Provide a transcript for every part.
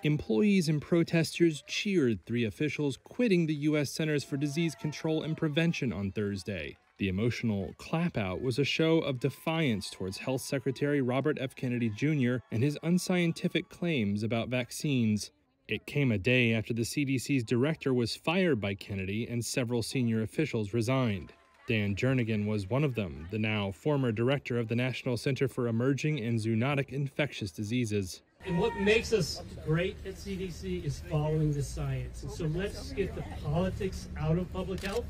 Employees and protesters cheered three officials quitting the U.S. Centers for Disease Control and Prevention on Thursday. The emotional clap-out was a show of defiance towards Health Secretary Robert F. Kennedy Jr. and his unscientific claims about vaccines. It came a day after the CDC's director was fired by Kennedy and several senior officials resigned. Dan Jernigan was one of them, the now former director of the National Center for Emerging and Zoonotic Infectious Diseases. And what makes us great at CDC is following the science. And so let's get the politics out of public health.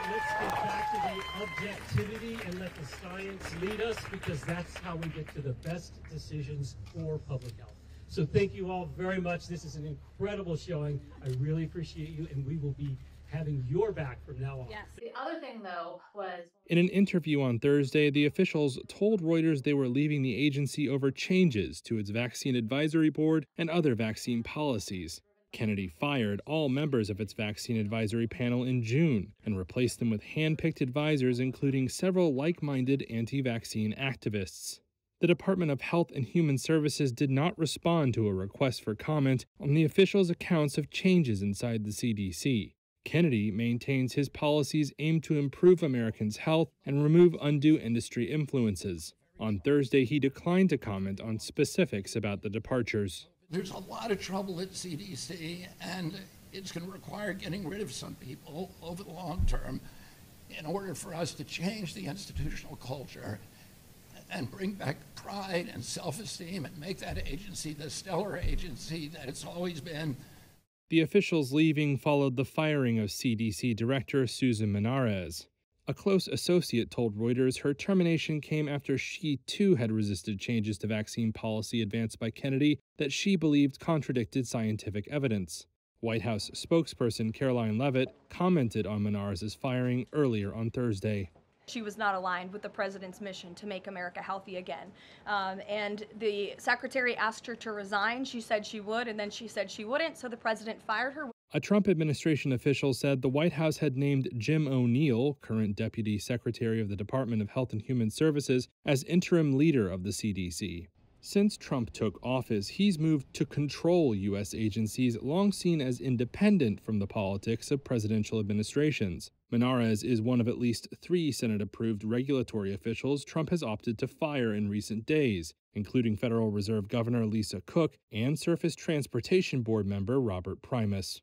Let's get back to the objectivity and let the science lead us, because that's how we get to the best decisions for public health. So thank you all very much. This is an incredible showing. I really appreciate you, and we will be having your back from now on. Yes. The other thing, though, was... In an interview on Thursday, the officials told Reuters they were leaving the agency over changes to its vaccine advisory board and other vaccine policies. Kennedy fired all members of its vaccine advisory panel in June and replaced them with hand-picked advisors, including several like-minded anti-vaccine activists. The Department of Health and Human Services did not respond to a request for comment on the officials' accounts of changes inside the CDC. Kennedy maintains his policies aim to improve Americans' health and remove undue industry influences. On Thursday, he declined to comment on specifics about the departures. There's a lot of trouble at CDC, and it's going to require getting rid of some people over the long term in order for us to change the institutional culture and bring back pride and self-esteem and make that agency the stellar agency that it's always been. The officials leaving followed the firing of CDC Director Susan Menares. A close associate told Reuters her termination came after she too had resisted changes to vaccine policy advanced by Kennedy that she believed contradicted scientific evidence. White House spokesperson Caroline Leavitt commented on Menares' firing earlier on Thursday. She was not aligned with the president's mission to make America healthy again. And the secretary asked her to resign. She said she would, and then she said she wouldn't, so the president fired her. A Trump administration official said the White House had named Jim O'Neill, current Deputy Secretary of the Department of Health and Human Services, as interim leader of the CDC. Since Trump took office, he's moved to control U.S. agencies long seen as independent from the politics of presidential administrations. Menares is one of at least 3 Senate-approved regulatory officials Trump has opted to fire in recent days, including Federal Reserve Governor Lisa Cook and Surface Transportation Board member Robert Primus.